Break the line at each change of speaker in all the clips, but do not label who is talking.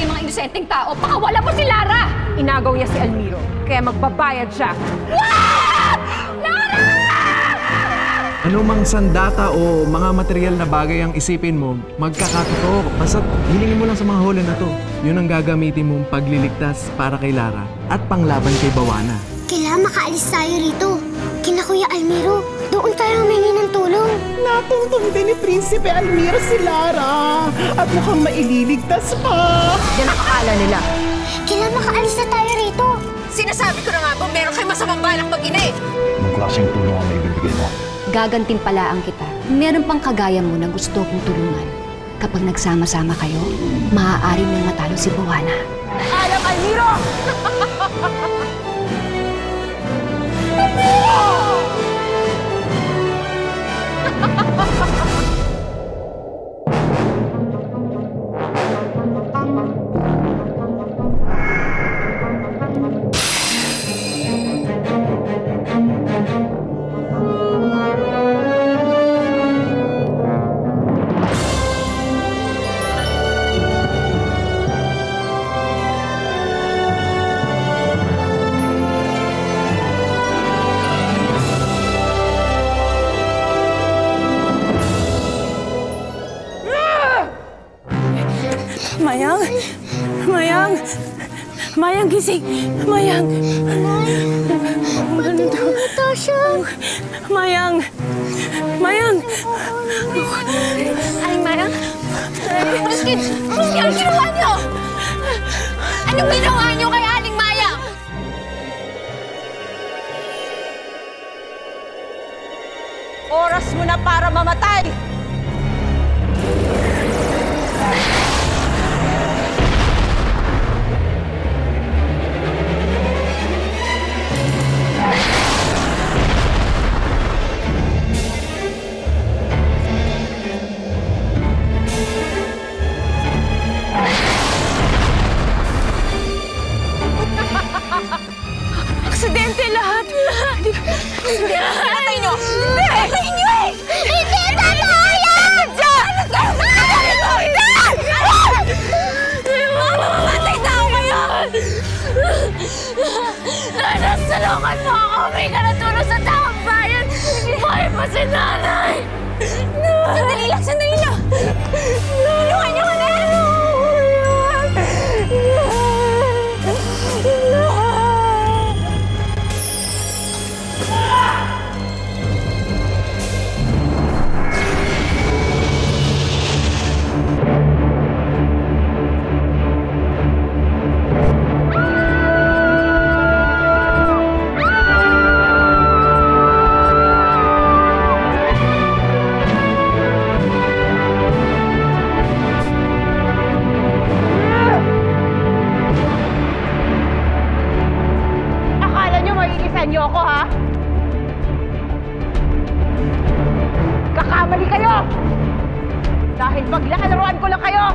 kayong mga inosenteng tao. Pakawala mo si Lara!
Inagaw niya si Almiro, kaya magbabayad siya.
Lara!
Anumang sandata o mga material na bagay ang isipin mo, magkakatotoo. Basta't hilingin mo lang sa mga hula na to. Yun ang gagamitin mong pagliligtas para kay Lara at panglaban kay Bawana.
Kailangan makaalis tayo rito. Kina Kuya Almiro, doon tayo humingi ng tulong.
Natutong din ni Prinsipe Almiro si Lara at mukhang maililigtas pa.
Yan ang akala nila.
Kailangan makaalis na tayo rito.
Sinasabi ko na nga ba, meron kayong masamang balak mag-ina eh.
Anong klaseng tulong ang maibibigay mo?
Gagantimpalaan kita. Meron pang kagaya mo na gusto kong tulungan. Kapag nagsama-sama kayo, maaari nang matalo si Bawana.
Alam, Almiro!
Mayang! Mayang! Mayang, gising! Mayang!
Natasha!
Mayang! Mayang!
Ay, Mayang? Ruskin! Ruskin! Anong ginawa niyo? Anong ginawa niyo kay Aling Mayang?
Oras mo na para mamatay!
Aksidente lahat!
Patay niyo! Hindi! Patay niyo eh!
Hindi! Totoo yan!
Patay na ako ngayon! Nanas, tulungan mo ako! May kanatulong sa taong bayan! Buhay pa si nanay! Sandali lang! Sandali lang! Tulungan niyo ka na!
niyo ako, ha? Kakamali kayo! Dahil paglalaroan ko lang kayo!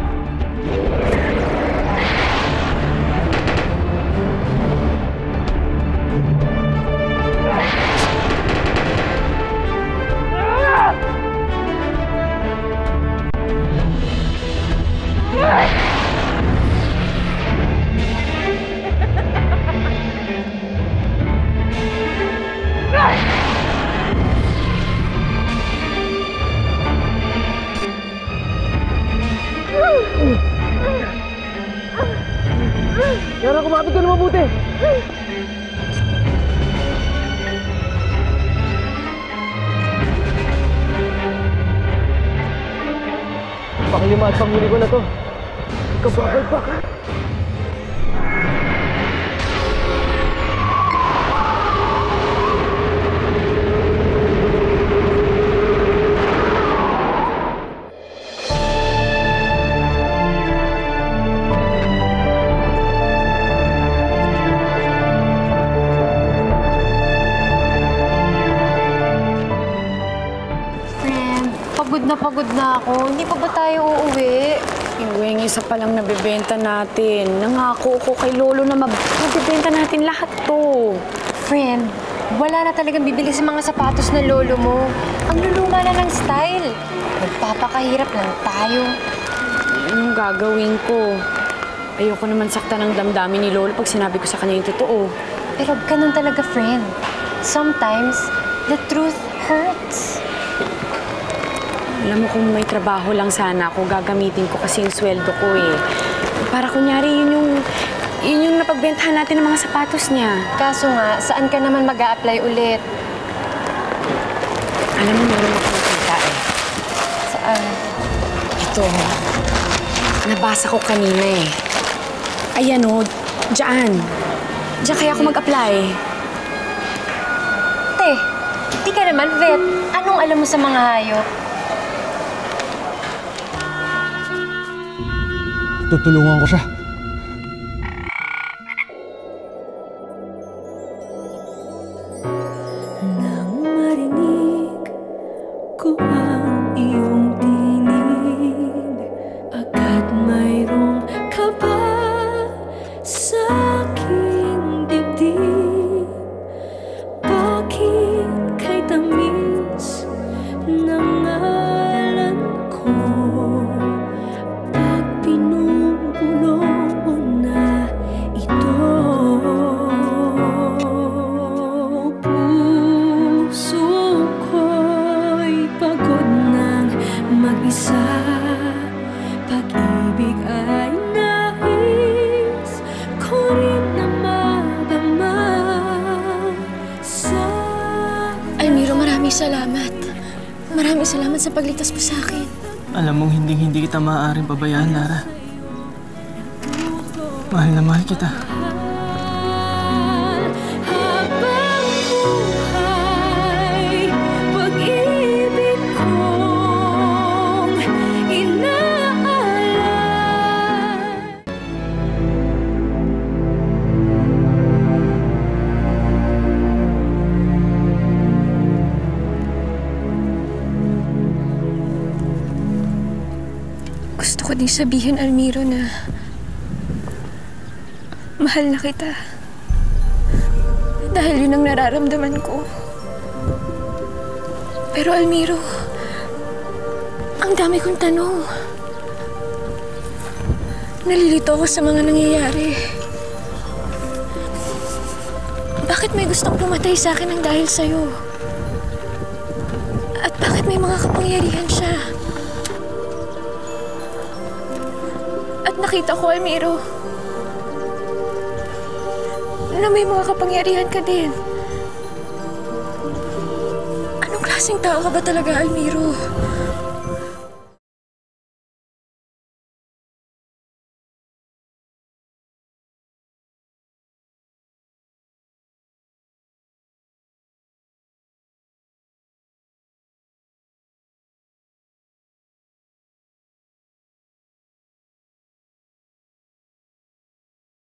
Kaya kumapit ka na mabuti. Panglima at panghuli ko na to. Kabagal-bak.
Pagod na ako. Hindi pa ba tayo uuwi?
Yung isa pa lang nabibenta natin. Nangako ko kay Lolo na mabibenta natin lahat to.
Friend, wala na talagang bibili sa mga sapatos na lolo mo. Ang luluma na ng style. Nagpapakahirap lang tayo.
Anong gagawin ko? Ayoko naman saktan ng damdamin ni Lolo pag sinabi ko sa kanya yung totoo.
Pero ganun talaga, friend. Sometimes, the truth hurts.
Alam mo, kung may trabaho lang sana ako, gagamitin ko kasi yung sweldo ko eh. Para kunyari, yun yung napagbentahan natin ng mga sapatos niya.
Kaso nga, saan ka naman mag-a-apply ulit?
Alam mo, meron ako nakita eh.
Saan?
Ito, nabasa ko kanina eh. Ayan o, dyan. Diyan kaya ako mag-apply.
Te, di ka naman vet. Anong alam mo sa mga hayop?
Tutulungan ko siya.
Nang marinig ko ang iyong tinig, agad mayroong kaba sa aking dibdib. Bakit kay tamis ng ngalan ko? Pag pinupulong mo na ito, puso ko'y pagod ng mag-isa. Pag-ibig ay nais ko rin na madama sa...
Almiro, maraming salamat. Maraming salamat sa pagligtas mo sa akin.
Alam mong hindi kita maaaring pabayaan, Lara. Mahal na mahal kita.
Habang buhay, pag-ibig kong inaalay.
Gusto ko ding sabihin, Almiro, na mahal na kita. Dahil yun ang nararamdaman ko. Pero Almiro, ang dami kong tanong. Nalilito ako sa mga nangyayari. Bakit may gustong pumatay sa akin ng dahil sa'yo? At bakit may mga kapangyarihan siya? At nakita ko, Almiro, na may mga kapangyarihan ka din. Anong klaseng tao ka ba talaga, Almiro?